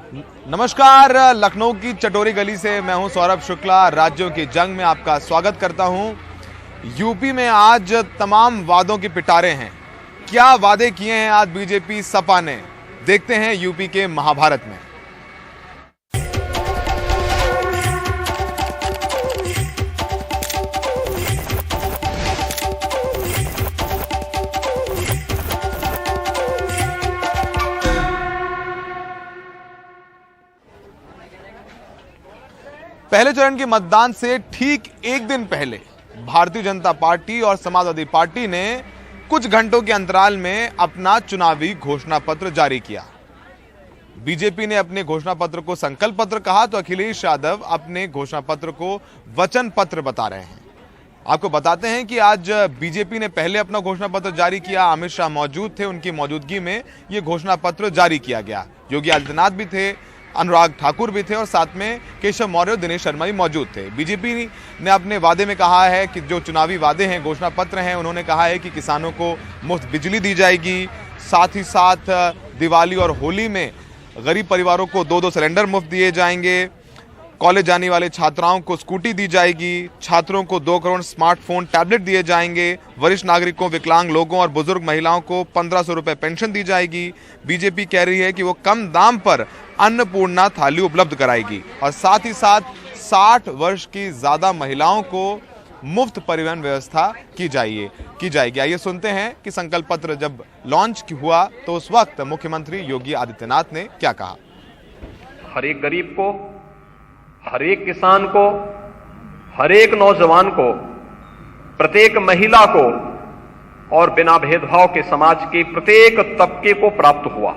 नमस्कार, लखनऊ की चटोरी गली से मैं हूं सौरभ शुक्ला। राज्यों की जंग में आपका स्वागत करता हूं। यूपी में आज तमाम वादों की पिटारे हैं। क्या वादे किए हैं आज बीजेपी सपा ने, देखते हैं यूपी के महाभारत में। पहले चरण के मतदान से ठीक एक दिन पहले भारतीय जनता पार्टी और समाजवादी पार्टी ने कुछ घंटों के अंतराल में अपना चुनावी घोषणा पत्र जारी किया। बीजेपी ने अपने घोषणा पत्र को संकल्प पत्र कहा तो अखिलेश यादव अपने घोषणा पत्र को वचन पत्र बता रहे हैं। आपको बताते हैं कि आज बीजेपी ने पहले अपना घोषणा पत्र जारी किया। अमित शाह मौजूद थे, उनकी मौजूदगी में यह घोषणा पत्र जारी किया गया। योगी आदित्यनाथ भी थे, अनुराग ठाकुर भी थे और साथ में केशव मौर्य और दिनेश शर्मा भी मौजूद थे। बीजेपी ने अपने वादे में कहा है कि जो चुनावी वादे हैं, घोषणा पत्र हैं, उन्होंने कहा है कि किसानों को मुफ्त बिजली दी जाएगी। साथ ही साथ दिवाली और होली में गरीब परिवारों को 2-2 सिलेंडर मुफ्त दिए जाएंगे। कॉलेज जाने वाले छात्राओं को स्कूटी दी जाएगी। छात्रों को 2 करोड़ स्मार्टफोन टैबलेट दिए जाएंगे। वरिष्ठ नागरिकों, विकलांग लोगों और बुजुर्ग महिलाओं को 1500 रुपए पेंशन दी जाएगी। बीजेपी कह रही है कि वो कम दाम पर अन्नपूर्णा थाली उपलब्ध कराएगी और साथ ही साथ 60 वर्ष की ज्यादा महिलाओं को मुफ्त परिवहन व्यवस्था की जाएगी। आइए सुनते हैं कि संकल्प पत्र जब लॉन्च हुआ तो उस वक्त मुख्यमंत्री योगी आदित्यनाथ ने क्या कहा। हर एक गरीब को, हर एक किसान को, हर एक नौजवान को, प्रत्येक महिला को और बिना भेदभाव के समाज के प्रत्येक तबके को प्राप्त हुआ।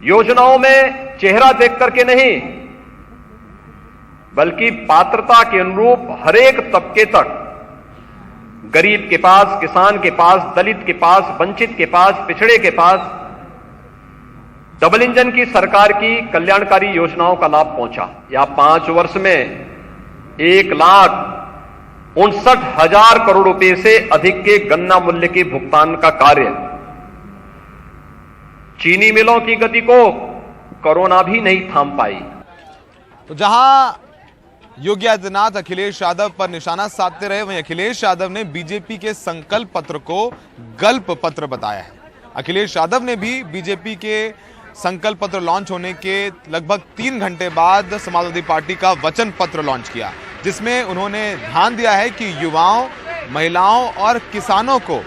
योजनाओं में चेहरा देख करके नहीं, बल्कि पात्रता के अनुरूप हर एक तबके तक, गरीब के पास, किसान के पास, दलित के पास, वंचित के पास, पिछड़े के पास डबल इंजन की सरकार की कल्याणकारी योजनाओं का लाभ पहुंचा। या 5 वर्ष में 1,59,000 करोड़ रुपए से अधिक के गन्ना मूल्य के भुगतान का कार्य। चीनी मिलों की गति को कोरोना भी नहीं थाम पाई। तो जहां योगी आदित्यनाथ अखिलेश यादव पर निशाना साधते रहे, वहीं अखिलेश यादव ने बीजेपी के संकल्प पत्र को गल्प पत्र बताया है। अखिलेश यादव ने भी बीजेपी के संकल्प पत्र लॉन्च होने के लगभग 3 घंटे बाद समाजवादी पार्टी का वचन पत्र लॉन्च किया, जिसमें उन्होंने ध्यान दिया है कि युवाओं, महिलाओं और किसानों को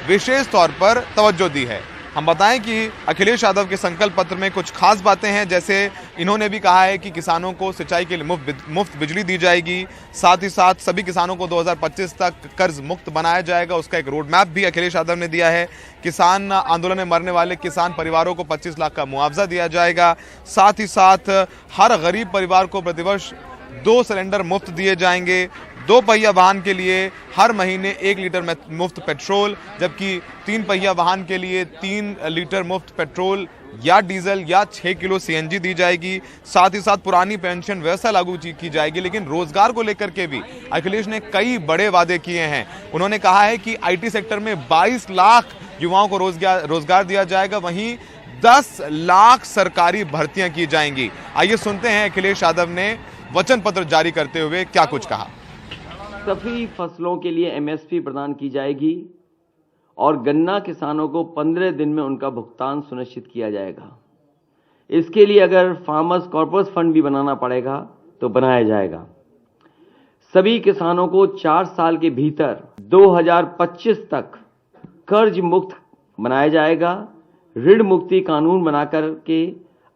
विशेष तौर पर तवज्जो दी है। हम बताएं कि अखिलेश यादव के संकल्प पत्र में कुछ खास बातें हैं, जैसे इन्होंने भी कहा है कि किसानों को सिंचाई के लिए मुफ्त बिजली दी जाएगी। साथ ही साथ सभी किसानों को 2025 तक कर्ज मुक्त बनाया जाएगा। उसका एक रोड मैप भी अखिलेश यादव ने दिया है। किसान आंदोलन में मरने वाले किसान परिवारों को 25 लाख का मुआवजा दिया जाएगा। साथ ही साथ हर गरीब परिवार को प्रतिवर्ष 2 सिलेंडर मुफ्त दिए जाएंगे। 2 पहिया वाहन के लिए हर महीने 1 लीटर मुफ्त पेट्रोल, जबकि 3 पहिया वाहन के लिए 3 लीटर मुफ्त पेट्रोल या डीजल या 6 किलो सीएनजी दी जाएगी। साथ ही साथ पुरानी पेंशन व्यवस्था लागू की जाएगी। लेकिन रोजगार को लेकर के भी अखिलेश ने कई बड़े वादे किए हैं। उन्होंने कहा है कि आईटी सेक्टर में 22 लाख युवाओं को रोजगार दिया जाएगा, वहीं 10 लाख सरकारी भर्तियां की जाएंगी। आइए सुनते हैं अखिलेश यादव ने वचन पत्र जारी करते हुए क्या कुछ कहा। सभी फसलों के लिए एमएसपी प्रदान की जाएगी और गन्ना किसानों को 15 दिन में उनका भुगतान सुनिश्चित किया जाएगा। इसके लिए अगर फार्मर्स कॉर्पस फंड भी बनाना पड़ेगा तो बनाया जाएगा। सभी किसानों को 4 साल के भीतर 2025 तक कर्ज मुक्त बनाया जाएगा। ऋण मुक्ति कानून बनाकर के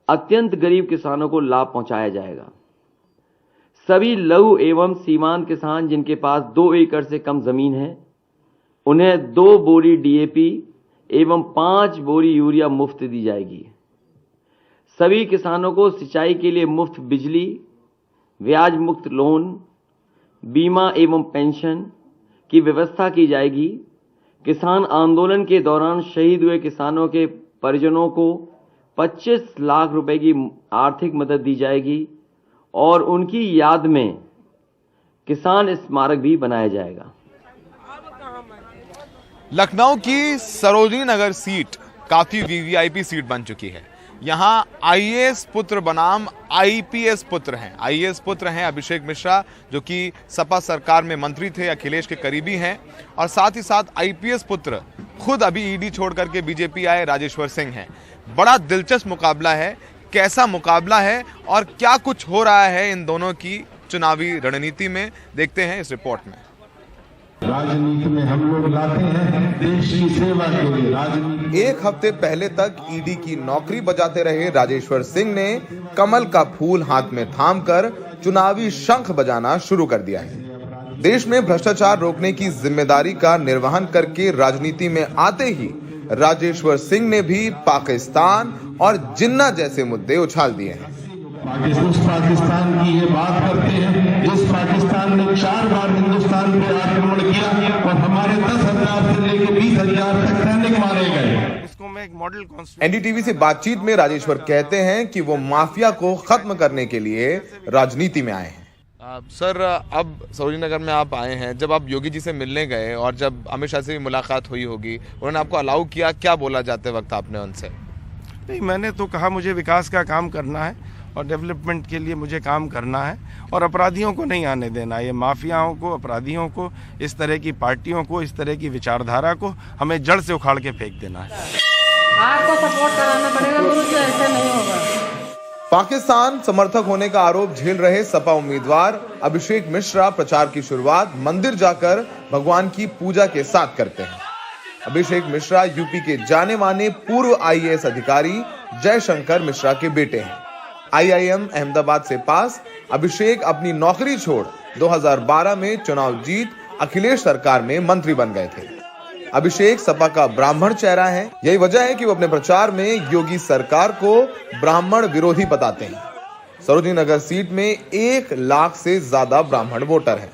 अत्यंत गरीब किसानों को लाभ पहुंचाया जाएगा। सभी लघु एवं सीमांत किसान जिनके पास 2 एकड़ से कम जमीन है, उन्हें 2 बोरी डीएपी एवं 5 बोरी यूरिया मुफ्त दी जाएगी। सभी किसानों को सिंचाई के लिए मुफ्त बिजली, ब्याज मुक्त लोन, बीमा एवं पेंशन की व्यवस्था की जाएगी। किसान आंदोलन के दौरान शहीद हुए किसानों के परिजनों को 25 लाख रुपए की आर्थिक मदद दी जाएगी और उनकी याद में किसान स्मारक भी बनाया जाएगा। लखनऊ की सरोजिनी नगर सीट काफी वीवीआईपी सीट बन चुकी है। यहां आईएएस पुत्र बनाम आईपीएस पुत्र हैं। आईएएस पुत्र हैं अभिषेक मिश्रा, जो कि सपा सरकार में मंत्री थे, अखिलेश के करीबी हैं, और साथ ही साथ आईपीएस पुत्र खुद अभी ईडी छोड़ करके बीजेपी आए राजेश्वर सिंह हैं। बड़ा दिलचस्प मुकाबला है। कैसा मुकाबला है और क्या कुछ हो रहा है इन दोनों की चुनावी रणनीति में, देखते हैं इस रिपोर्ट में। राजनीति में हम लोग लाते हैं देश की सेवा के लिए। राजनीति एक हफ्ते पहले तक ईडी की नौकरी बजाते रहे राजेश्वर सिंह ने कमल का फूल हाथ में थामकर चुनावी शंख बजाना शुरू कर दिया है। देश में भ्रष्टाचार रोकने की जिम्मेदारी का निर्वहन करके राजनीति में आते ही राजेश्वर सिंह ने भी पाकिस्तान और जिन्ना जैसे मुद्दे उछाल दिए हैं। पाकिस्तान की ये बात करते हैं जिस पाकिस्तान ने 4 बार हिंदुस्तान पे आक्रमण किया और हमारे 10,000 से लेकर 20,000 तक सैनिक मारे गए। इसको मैं एक मॉडल एनडीटीवी से बातचीत में राजेश्वर कहते हैं कि वो माफिया को खत्म करने के लिए राजनीति में आए हैं। सर, अब सरोजिनी नगर में आप आए हैं, जब आप योगी जी से मिलने गए और जब अमित शाह से भी मुलाकात हुई होगी, उन्होंने आपको अलाउ किया, क्या बोला जाते वक्त आपने उनसे? नहीं, मैंने तो कहा मुझे विकास का काम करना है और डेवलपमेंट के लिए मुझे काम करना है और अपराधियों को नहीं आने देना। ये माफियाओं को, अपराधियों को, इस तरह की पार्टियों को, इस तरह की विचारधारा को हमें जड़ से उखाड़ के फेंक देना है। आपको सपोर्ट कराना पड़ेगा गुरु जी, ऐसे नहीं होगा। पाकिस्तान समर्थक होने का आरोप झेल रहे सपा उम्मीदवार अभिषेक मिश्रा प्रचार की शुरुआत मंदिर जाकर भगवान की पूजा के साथ करते हैं। अभिषेक मिश्रा यूपी के जाने माने पूर्व आईएएस अधिकारी जयशंकर मिश्रा के बेटे हैं। आईआईएम अहमदाबाद से पास अभिषेक अपनी नौकरी छोड़ 2012 में चुनाव जीत अखिलेश सरकार में मंत्री बन गए थे। अभिषेक सपा का ब्राह्मण चेहरा है। यही वजह है कि वो अपने प्रचार में योगी सरकार को ब्राह्मण विरोधी बताते हैं। सरोजिनी नगर सीट में 1 लाख से ज्यादा ब्राह्मण वोटर हैं।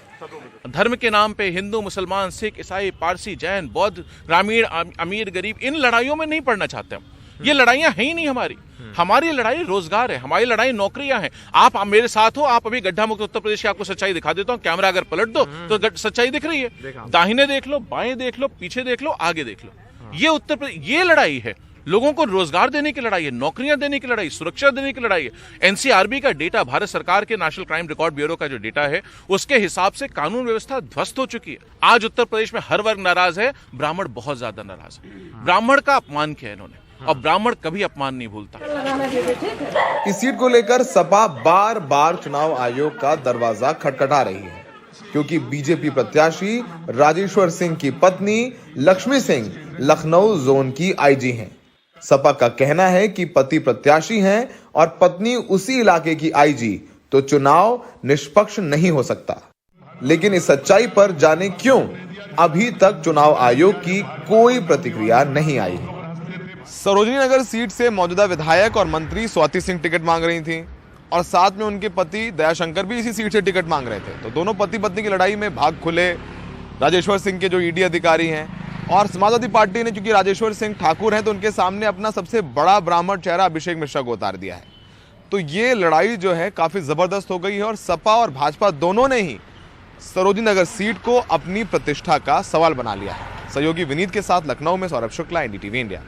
धर्म के नाम पे हिंदू, मुसलमान, सिख, ईसाई, पारसी, जैन, बौद्ध, ग्रामीण, अमीर, गरीब, इन लड़ाइयों में नहीं पड़ना चाहते हम। ये लड़ाइयां हैं ही नहीं हमारी। हमारी लड़ाई रोजगार है, हमारी लड़ाई नौकरियां हैं। आप मेरे साथ हो, आप अभी गड्ढा मुक्त उत्तर प्रदेश की आपको सच्चाई दिखा देता हूं। कैमरा अगर पलट दो तो सच्चाई दिख रही है। दाहिने देख लो, बाएं देख लो, पीछे देख लो, आगे देख लो। ये उत्तर प्रदेश, ये लड़ाई है। लोगों को रोजगार देने की लड़ाई है, नौकरियां देने की लड़ाई, सुरक्षा देने की लड़ाई है। एनसीआरबी का डेटा, भारत सरकार के नेशनल क्राइम रिकॉर्ड ब्यूरो का जो डेटा है, उसके हिसाब से कानून व्यवस्था ध्वस्त हो चुकी है। आज उत्तर प्रदेश में हर वर्ग नाराज है, ब्राह्मण बहुत ज्यादा नाराज है। ब्राह्मण का अपमान किया इन्होंने और ब्राह्मण कभी अपमान नहीं भूलता। इस सीट को लेकर सपा बार बार चुनाव आयोग का दरवाजा खटखटा रही है, क्योंकि बीजेपी प्रत्याशी राजेश्वर सिंह की पत्नी लक्ष्मी सिंह लखनऊ जोन की आईजी हैं। सपा का कहना है कि पति प्रत्याशी हैं और पत्नी उसी इलाके की आईजी, तो चुनाव निष्पक्ष नहीं हो सकता। लेकिन इस सच्चाई पर जाने क्यों अभी तक चुनाव आयोग की कोई प्रतिक्रिया नहीं आई। सरोजिनी नगर सीट से मौजूदा विधायक और मंत्री स्वाति सिंह टिकट मांग रही थी और साथ में उनके पति दयाशंकर भी इसी सीट से टिकट मांग रहे थे। तो दोनों पति पत्नी की लड़ाई में भाग खुले राजेश्वर सिंह के जो ईडी अधिकारी हैं, और समाजवादी पार्टी ने, चूंकि राजेश्वर सिंह ठाकुर हैं, तो उनके सामने अपना सबसे बड़ा ब्राह्मण चेहरा अभिषेक मिश्रा को उतार दिया है। तो ये लड़ाई जो है काफी जबरदस्त हो गई है और सपा और भाजपा दोनों ने ही सरोजिनी नगर सीट को अपनी प्रतिष्ठा का सवाल बना लिया है। सहयोगी विनीत के साथ लखनऊ में सौरभ शुक्ला, एनडीटीवी इंडिया।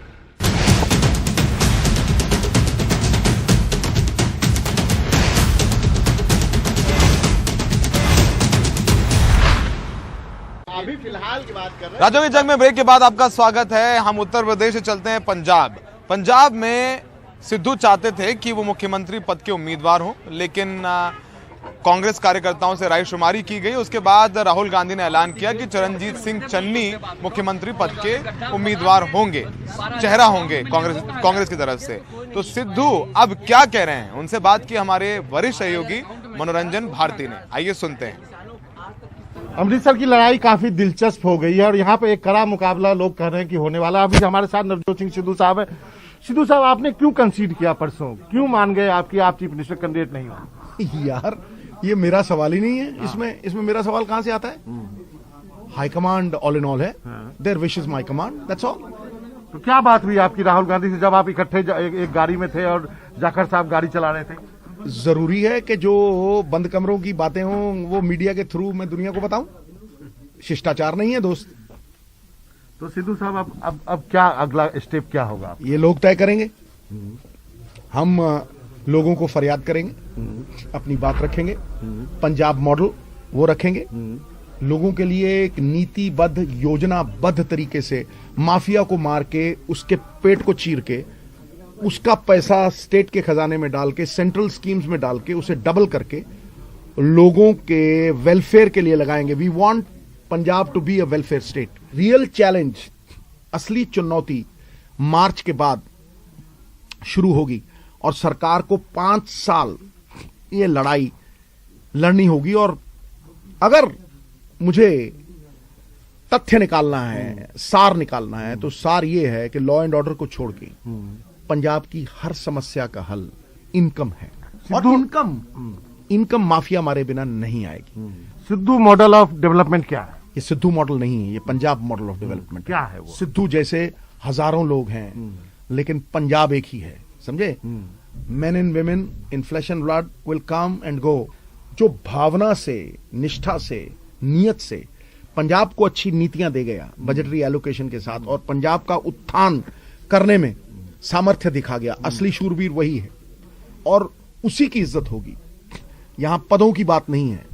अभी फिलहाल की बात कर रहे हैं। राज्यों की जंग में ब्रेक के बाद आपका स्वागत है। हम उत्तर प्रदेश से चलते हैं पंजाब। पंजाब में सिद्धू चाहते थे कि वो मुख्यमंत्री पद के उम्मीदवार हों, लेकिन कांग्रेस कार्यकर्ताओं से रायशुमारी की गई। उसके बाद राहुल गांधी ने ऐलान किया कि चरणजीत सिंह चन्नी मुख्यमंत्री पद के उम्मीदवार होंगे, चेहरा होंगे कांग्रेस की तरफ से। तो सिद्धू अब क्या कह रहे हैं, उनसे बात की हमारे वरिष्ठ सहयोगी मनोरंजन भारती ने। आइए सुनते हैं। अमृतसर की लड़ाई काफी दिलचस्प हो गई है और यहाँ पे एक कड़ा मुकाबला लोग कह रहे हैं कि होने वाला। अभी हमारे साथ नवजोत सिंह सिद्धू साहब है। सिद्धू साहब, आपने क्यों कंसीड किया परसों, क्यों मान गए आप चीफ मिनिस्टर कैंडिडेट नहीं हो? यार, ये मेरा सवाल ही नहीं है। इसमें मेरा सवाल कहां से आता है? हाईकमांड ऑल इन ऑल है, their wish is my command, that's all. तो क्या बात हुई आपकी राहुल गांधी से जब आप इकट्ठे एक गाड़ी में थे और जाखड़ साहब गाड़ी चला रहे थे? जरूरी है कि जो बंद कमरों की बातें हों वो मीडिया के थ्रू मैं दुनिया को बताऊं? शिष्टाचार नहीं है दोस्त। तो सिद्धू साहब, अब क्या अगला स्टेप क्या होगा? ये लोग तय करेंगे। हम लोगों को फरियाद करेंगे, अपनी बात रखेंगे, पंजाब मॉडल वो रखेंगे, लोगों के लिए एक नीतिबद्ध योजनाबद्ध तरीके से माफिया को मार के उसके पेट को चीर के उसका पैसा स्टेट के खजाने में डाल के सेंट्रल स्कीम्स में डाल के उसे डबल करके लोगों के वेलफेयर के लिए लगाएंगे। We want Punjab to be a welfare state. Real challenge, असली चुनौती मार्च के बाद शुरू होगी और सरकार को 5 साल ये लड़ाई लड़नी होगी। और अगर मुझे तथ्य निकालना है, सार निकालना है, तो सार ये है कि लॉ एंड ऑर्डर को छोड़ के पंजाब की हर समस्या का हल इनकम है, और इनकम माफिया मारे बिना नहीं आएगी। सिद्धू मॉडल ऑफ डेवलपमेंट क्या है? ये सिद्धू मॉडल नहीं है, ये पंजाब मॉडल ऑफ डेवलपमेंट। क्या है वो? सिद्धू जैसे हजारों लोग हैं, लेकिन पंजाब एक ही है, समझे? Main and women in flash and blood will come and go. जो भावना से, निष्ठा से, नियत से पंजाब को अच्छी नीतियां दे गया बजटरी एलोकेशन के साथ, और पंजाब का उत्थान करने में सामर्थ्य दिखा गया, असली शूरवीर वही है और उसी की इज्जत होगी। यहां पदों की बात नहीं है,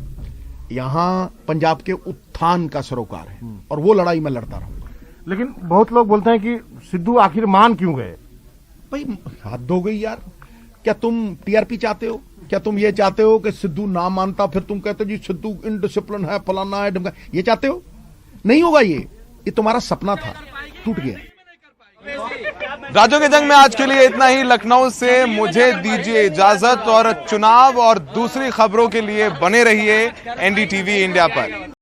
यहां पंजाब के उत्थान का सरोकार है, और वो लड़ाई मैं लड़ता रहूंगा। लेकिन बहुत लोग बोलते हैं कि सिद्धू आखिर मान क्यों गए? भाई हद हो गई यार। क्या तुम टीआरपी चाहते हो? क्या तुम ये चाहते हो कि सिद्धू ना मानता फिर तुम कहते हो जी सिद्धू इनडिसिप्लिन है, फलाना है, ढमका? ये चाहते हो? नहीं होगा। ये तुम्हारा सपना था, टूट गया। राज्यों के जंग में आज के लिए इतना ही। लखनऊ से मुझे दीजिए इजाजत, और चुनाव और दूसरी खबरों के लिए बने रहिए एनडीटीवी इंडिया पर।